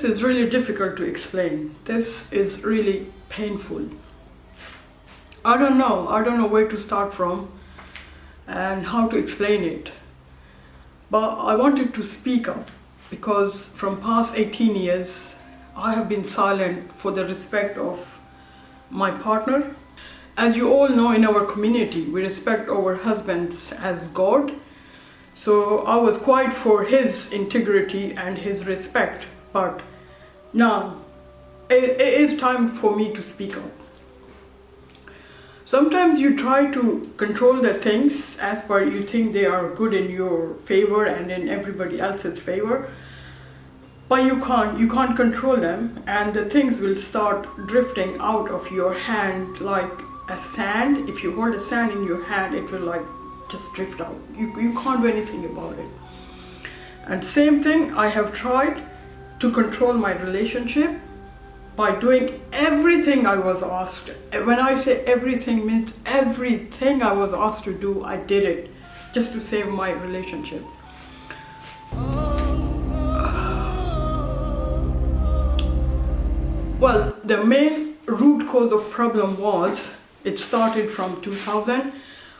is really difficult to explain. This is really painful. I don't know where to start from and how to explain it. But I wanted to speak up because from past 18 years, I have been silent for the respect of my partner. As you all know, in our community, we respect our husbands as God. So I was quiet for his integrity and his respect. But now, it is time for me to speak up. Sometimes you try to control the things as per you think they are good in your favor and in everybody else's favor. But you can't control them, and the things will start drifting out of your hand like a sand. If you hold a sand in your hand, it will like just drift out. You can't do anything about it. And same thing, I have tried to control my relationship by doing everything I was asked. When I say everything, means everything I was asked to do, I did it just to save my relationship. Well, the main root cause of problem was, it started from 2000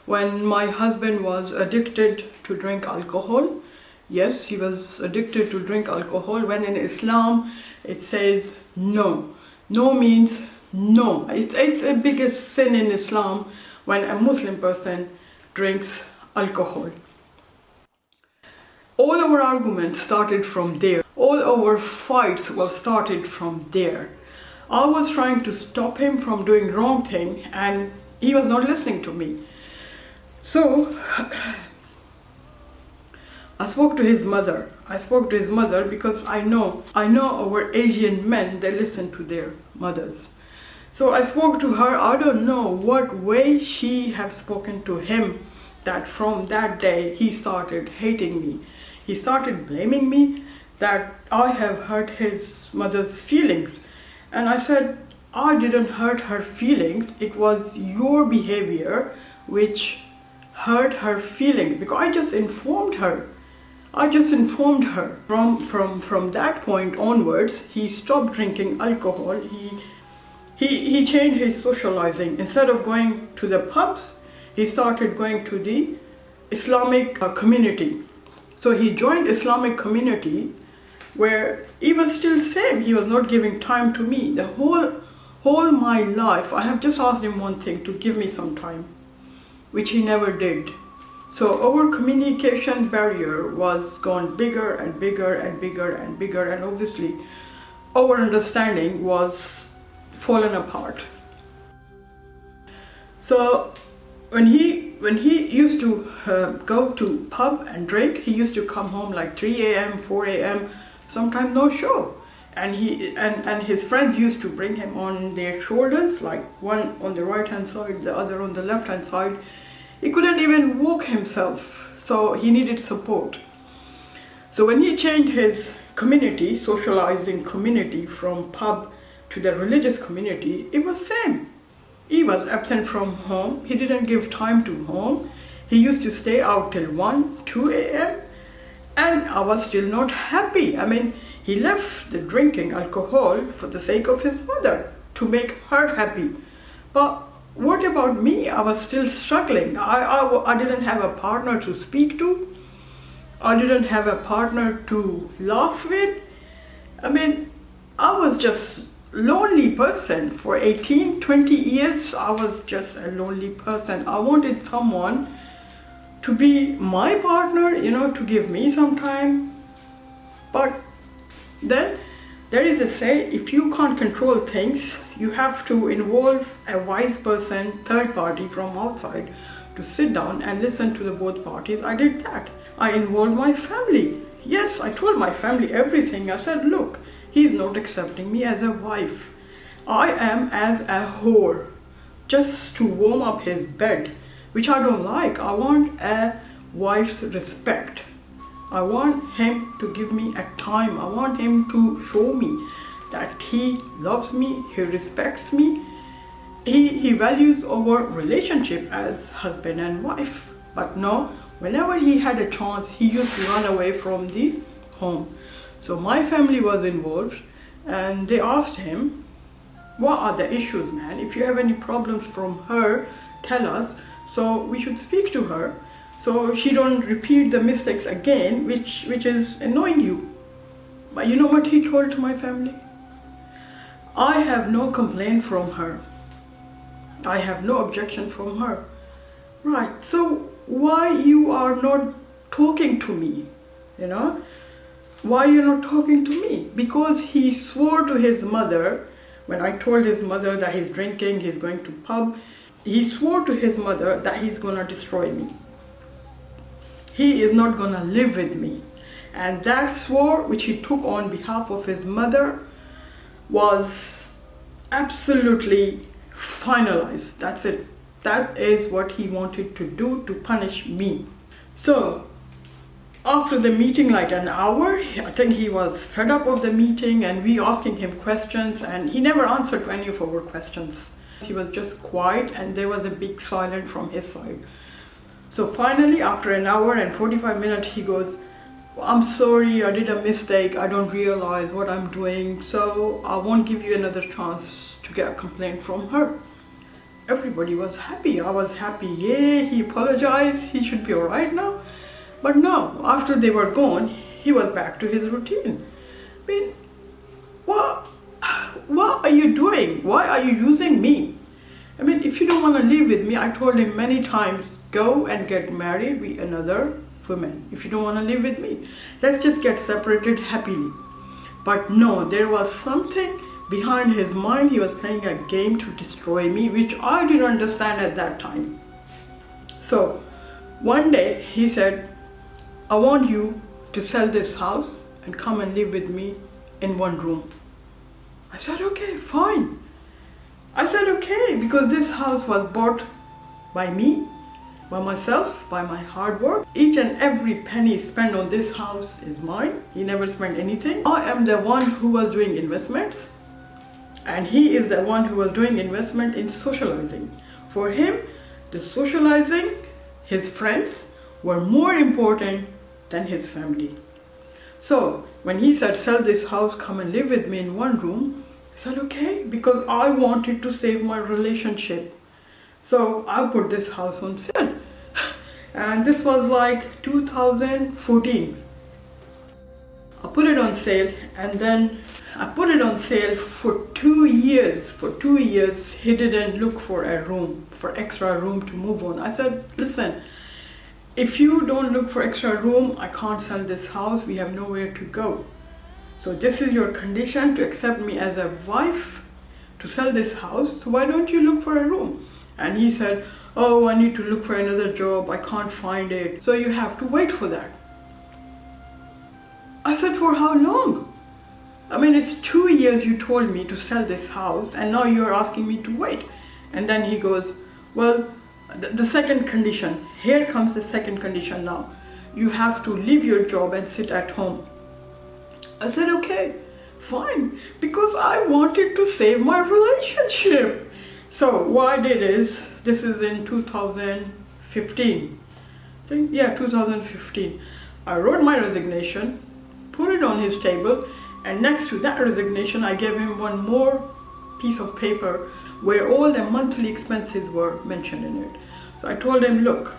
when my husband was addicted to drink alcohol. Yes, he was addicted to drink alcohol, when in Islam it says no. No means no. It's the biggest sin in Islam when a Muslim person drinks alcohol. All our arguments started from there. All our fights were started from there. I was trying to stop him from doing wrong thing and he was not listening to me. So I spoke to his mother. Because I know our Asian men, they listen to their mothers. So I spoke to her. I don't know what way she have spoken to him that from that day he started hating me. He started blaming me that I have hurt his mother's feelings. And I said, I didn't hurt her feelings. It was your behavior which hurt her feelings, because I just informed her. From that point onwards, he stopped drinking alcohol. He changed his socializing. Instead of going to the pubs, he started going to the Islamic community. So he joined Islamic community, where he was still same. He was not giving time to me. The whole my life, I have just asked him one thing, to give me some time, which he never did. So our communication barrier was gone bigger and bigger and bigger and bigger, and obviously our understanding was fallen apart. So when he used to go to pub and drink, he used to come home like 3 a.m., 4 a.m., sometimes no show. And his friends used to bring him on their shoulders, like one on the right hand side, the other on the left hand side. He couldn't even walk himself, so he needed support. So when he changed his community, socializing community, from pub to the religious community, it was same. He was absent from home. He didn't give time to home. He used to stay out till 1, 2 a.m. And I was still not happy. I mean, he left the drinking alcohol for the sake of his mother, to make her happy. But what about me? I was still struggling. I didn't have a partner to speak to. I didn't have a partner to laugh with. I mean, I was just lonely person. For 18, 20 years, I was just a lonely person. I wanted someone to be my partner, to give me some time. But then there is a say, if you can't control things, you have to involve a wise person, third party from outside, to sit down and listen to the both parties. I did that. I involved my family. Yes, I told my family everything. I said, look, he's not accepting me as a wife. I am as a whore, just to warm up his bed, which I don't like. I want a wife's respect. I want him to give me a time. I want him to show me that he loves me, he respects me, he values our relationship as husband and wife. But no, whenever he had a chance, he used to run away from the home. So my family was involved. and they asked him, what are the issues, man? If you have any problems from her, tell us, so we should speak to her, so she don't repeat the mistakes again, which is annoying you. But you know what he told to my family? I have no complaint from her. I have no objection from her. Right, so why you are not talking to me? You know? Why you're not talking to me? Because he swore to his mother, when I told his mother that he's drinking, he's going to pub, he swore to his mother that he's gonna destroy me. He is not gonna live with me. And that swore, which he took on behalf of his mother, was absolutely finalized. That's it. That is what he wanted to do to punish me. So, after the meeting, like an hour, I think he was fed up of the meeting and we asking him questions, and he never answered to any of our questions. He was just quiet and there was a big silence from his side. So finally, after an hour and 45 minutes, he goes, I'm sorry, I did a mistake. I don't realize what I'm doing, so I won't give you another chance to get a complaint from her. Everybody was happy. I was happy. Yay, he apologized. He should be all right now. But no, after they were gone, he was back to his routine. I mean, what are you doing? Why are you using me? I mean, if you don't want to live with me, I told him many times, go and get married with another woman. If you don't want to live with me, let's just get separated happily. But no, there was something behind his mind. He was playing a game to destroy me, which I didn't understand at that time. So one day he said, I want you to sell this house and come and live with me in one room. I said, okay, fine. I said, okay, because this house was bought by me, by myself, by my hard work. Each and every penny spent on this house is mine. He never spent anything. I am the one who was doing investments, and he is the one who was doing investment in socializing. For him, the socializing, his friends were more important than his family. So when he said, sell this house, come and live with me in one room, I said, okay, because I wanted to save my relationship. So I put this house on sale. And this was like 2014. I put it on sale, and then I put it on sale for 2 years. For 2 years, he didn't look for a room, for extra room to move on. I said, listen, if you don't look for extra room, I can't sell this house. We have nowhere to go. So this is your condition to accept me as a wife, to sell this house. So why don't you look for a room? And he said, oh, I need to look for another job. I can't find it. So you have to wait for that. I said, for how long? I mean, it's 2 years you told me to sell this house, and now you're asking me to wait. And then he goes, well, the second condition, here comes the second condition now. You have to leave your job and sit at home. I said, okay, fine, because I wanted to save my relationship. So what I did is, this is in 2015. Yeah, 2015. I wrote my resignation, put it on his table, and next to that resignation, I gave him one more piece of paper where all the monthly expenses were mentioned in it. So I told him, look,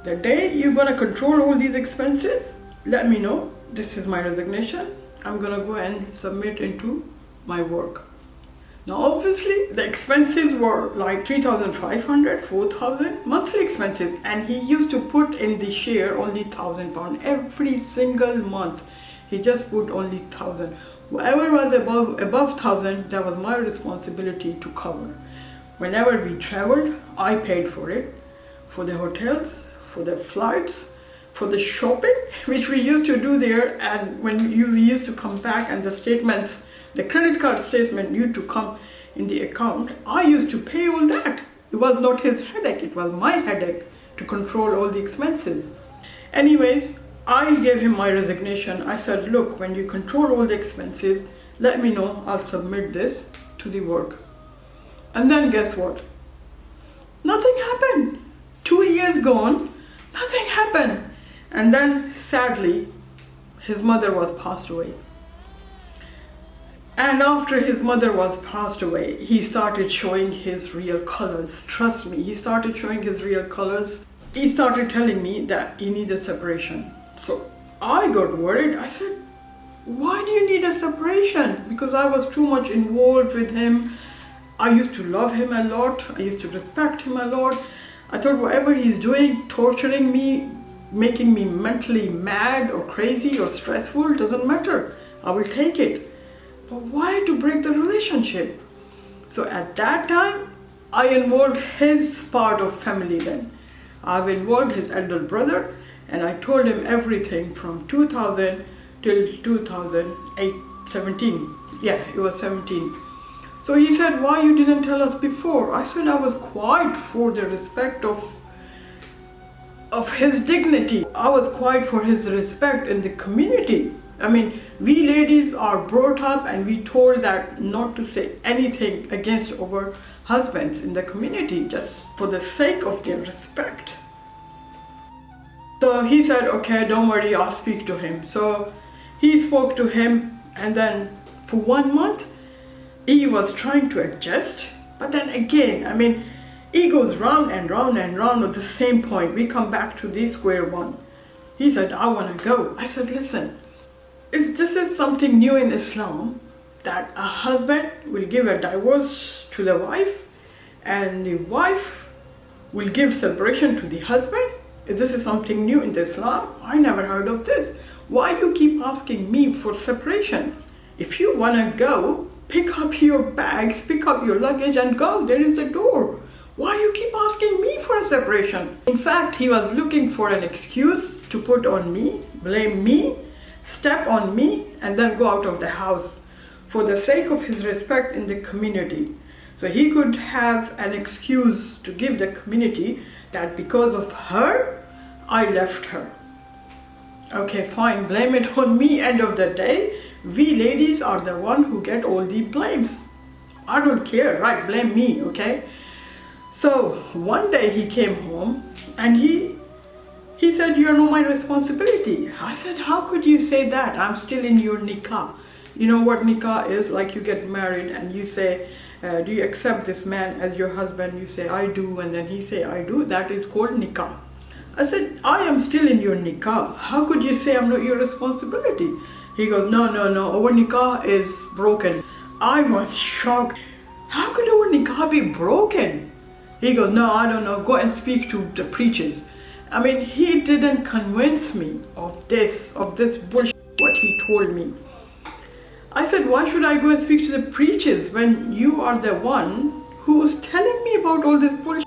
the day you're gonna control all these expenses, let me know. This is my resignation. I'm gonna go and submit into my work. Now obviously the expenses were like 3,500, 4,000 monthly expenses, and he used to put in the share only £1,000 every single month. He just put only 1,000. Whatever was above 1,000, that was my responsibility to cover. Whenever we traveled, I paid for it, for the hotels, for the flights, for the shopping, which we used to do there. And when we used to come back and the statements, the credit card statement used to come in the account, I used to pay all that. It was not his headache, it was my headache to control all the expenses. Anyways, I gave him my resignation. I said, look, when you control all the expenses, let me know, I'll submit this to the work. And then guess what? Nothing happened. 2 years gone, nothing happened. And then sadly, his mother was passed away. And after his mother was passed away, he started showing his real colors. Trust me, he started showing his real colors. He started telling me that he needed separation. So I got worried. I said, why do you need a separation? Because I was too much involved with him. I used to love him a lot. I used to respect him a lot. I thought whatever he's doing, torturing me, making me mentally mad or crazy or stressful, doesn't matter. I will take it. But why to break the relationship? So at that time, I involved his part of family then. I've involved his elder brother, and I told him everything from 2000 till 2008, 17. Yeah, it was 17. So he said, why you didn't tell us before? I said I was quiet for the respect of his dignity. I was quiet for his respect in the community. I mean, we ladies are brought up and we told that not to say anything against our husbands in the community, just for the sake of their respect. So he said, okay, don't worry, I'll speak to him. So he spoke to him, and then for 1 month, he was trying to adjust. But then again, I mean, he goes round and round and round at the same point. We come back to the square one. He said, I want to go. I said, listen, this is something new in Islam, that a husband will give a divorce to the wife and the wife will give separation to the husband. This is something new in Islam. I never heard of this. Why you keep asking me for separation? If you want to go, pick up your bags, pick up your luggage and go. There is the door. Why you keep asking me for a separation? In fact, he was looking for an excuse to put on me, blame me, step on me, and then go out of the house for the sake of his respect in the community. So he could have an excuse to give the community that because of her, I left her. Okay, fine, blame it on me. End of the day, we ladies are the one who get all the blames. I don't care, right? Blame me, okay? So one day he came home and he said, you are not my responsibility. I said, how could you say that? I'm still in your nikah. You know what nikah is? Like you get married and you say, do you accept this man as your husband? You say, I do. And then he say, I do. That is called nikah. I said, I am still in your nikah. How could you say I'm not your responsibility? He goes, no, our nikah is broken. I was shocked. How could our nikah be broken? He goes, no, I don't know. Go and speak to the preachers. I mean, he didn't convince me of this bullshit, what he told me. I said, why should I go and speak to the preachers when you are the one who was telling me about all this bullshit?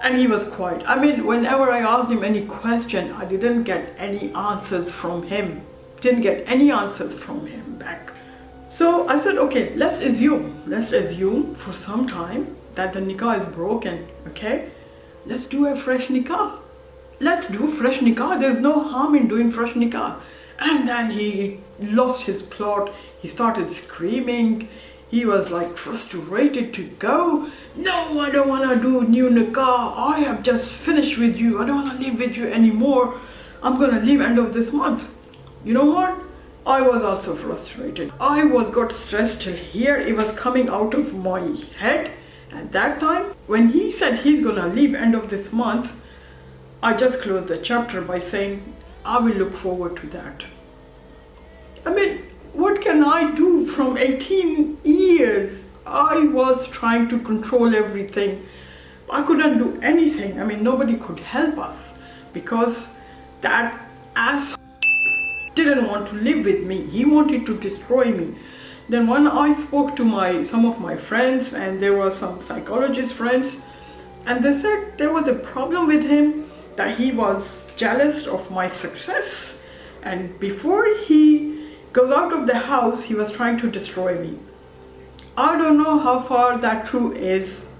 And he was quiet. I mean, whenever I asked him any question, I didn't get any answers from him. Didn't get any answers from him back. So I said, okay, let's assume for some time that the nikah is broken, okay? Let's do a fresh nikah. Let's do fresh nikah. There's no harm in doing fresh nikah. And then he lost his plot. He started screaming. He was like frustrated to go. No, I don't want to do new nikah. I have just finished with you. I don't want to live with you anymore. I'm going to leave end of this month. You know what? I was also frustrated. I got stressed till here. It was coming out of my head. At that time, when he said he's gonna leave end of this month, I just closed the chapter by saying, I will look forward to that. I mean, what can I do from 18 years? I was trying to control everything. I couldn't do anything. I mean, nobody could help us because that ass didn't want to live with me. He wanted to destroy me. Then when I spoke to some of my friends, and there were some psychologist friends, and they said there was a problem with him, that he was jealous of my success, and before he goes out of the house, he was trying to destroy me. I don't know how far that true is,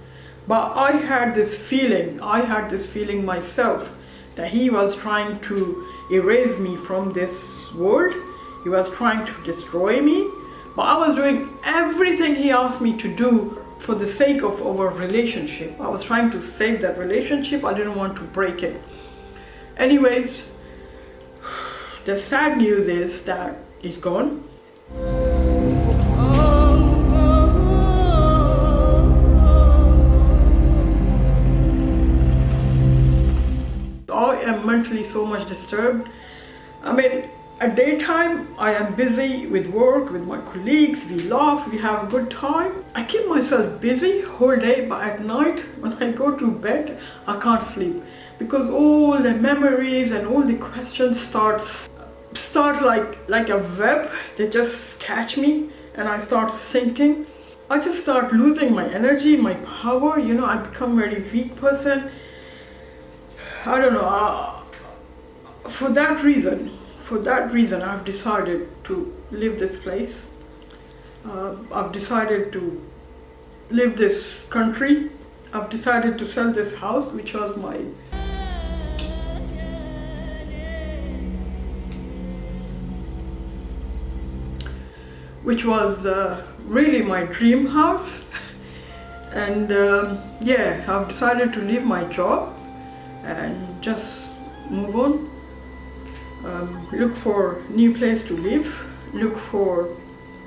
but I had this feeling myself that he was trying to erase me from this world. He was trying to destroy me. But I was doing everything he asked me to do for the sake of our relationship. I was trying to save that relationship. I didn't want to break it. Anyways, the sad news is that he's gone. mentally so much disturbed. I mean, at daytime, I am busy with work, with my colleagues, we laugh, we have a good time. I keep myself busy whole day, but at night, when I go to bed, I can't sleep. Because all the memories and all the questions start like a web. They just catch me and I start sinking. I just start losing my energy, my power, I become a very weak person. I don't know, for that reason, I've decided to leave this place. I've decided to leave this country. I've decided to sell this house, which was really my dream house. And I've decided to leave my job and just move on. Look for new place to live, look for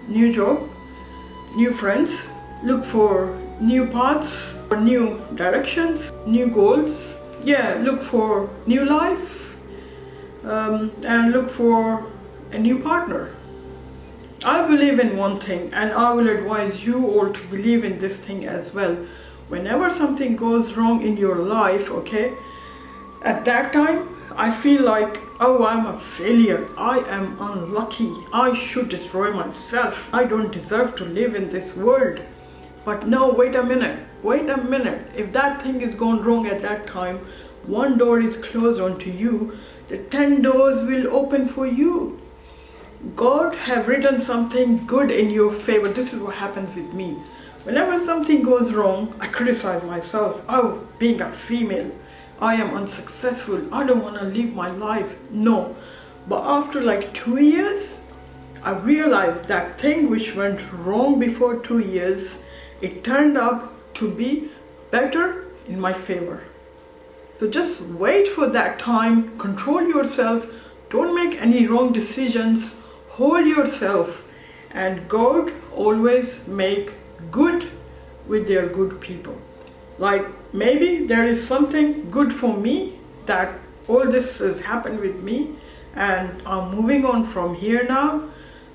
new job, new friends, look for new paths, for new directions, new goals. Look for new life, and look for a new partner. I believe in one thing, and I will advise you all to believe in this thing as well. Whenever something goes wrong in your life, okay, at that time, I feel like, oh, I'm a failure, I am unlucky, I should destroy myself, I don't deserve to live in this world. But no, wait a minute, if that thing is gone wrong at that time, one door is closed onto you, the 10 doors will open for you. God have written something good in your favor. This is what happens with me. Whenever something goes wrong, I criticize myself. Oh, being a female, I am unsuccessful, I don't want to live my life. No. But after like 2 years, I realized that thing which went wrong before 2 years, it turned out to be better in my favor. So just wait for that time, control yourself, don't make any wrong decisions, hold yourself, and God always make good with their good people. Like maybe there is something good for me, that all this has happened with me and I'm moving on from here now.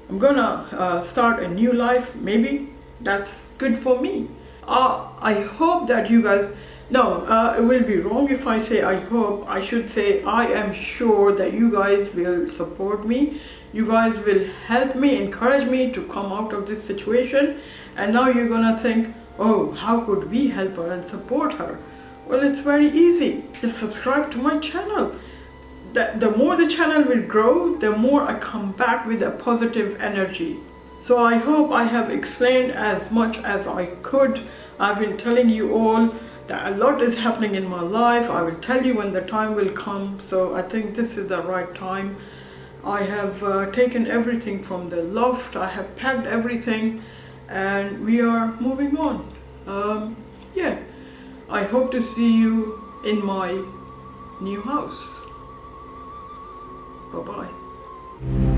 I'm gonna start a new life. Maybe that's good for me. I hope that you guys, it will be wrong if I say I hope. I should say I am sure that you guys will support me. You guys will help me, encourage me to come out of this situation. And now you're gonna think, oh, how could we help her and support her? Well, it's very easy. Just subscribe to my channel. The more the channel will grow, the more I come back with a positive energy. So I hope I have explained as much as I could. I've been telling you all that a lot is happening in my life. I will tell you when the time will come. So I think this is the right time. I have taken everything from the loft. I have packed everything and we are moving on. I hope to see you in my new house. Bye-bye.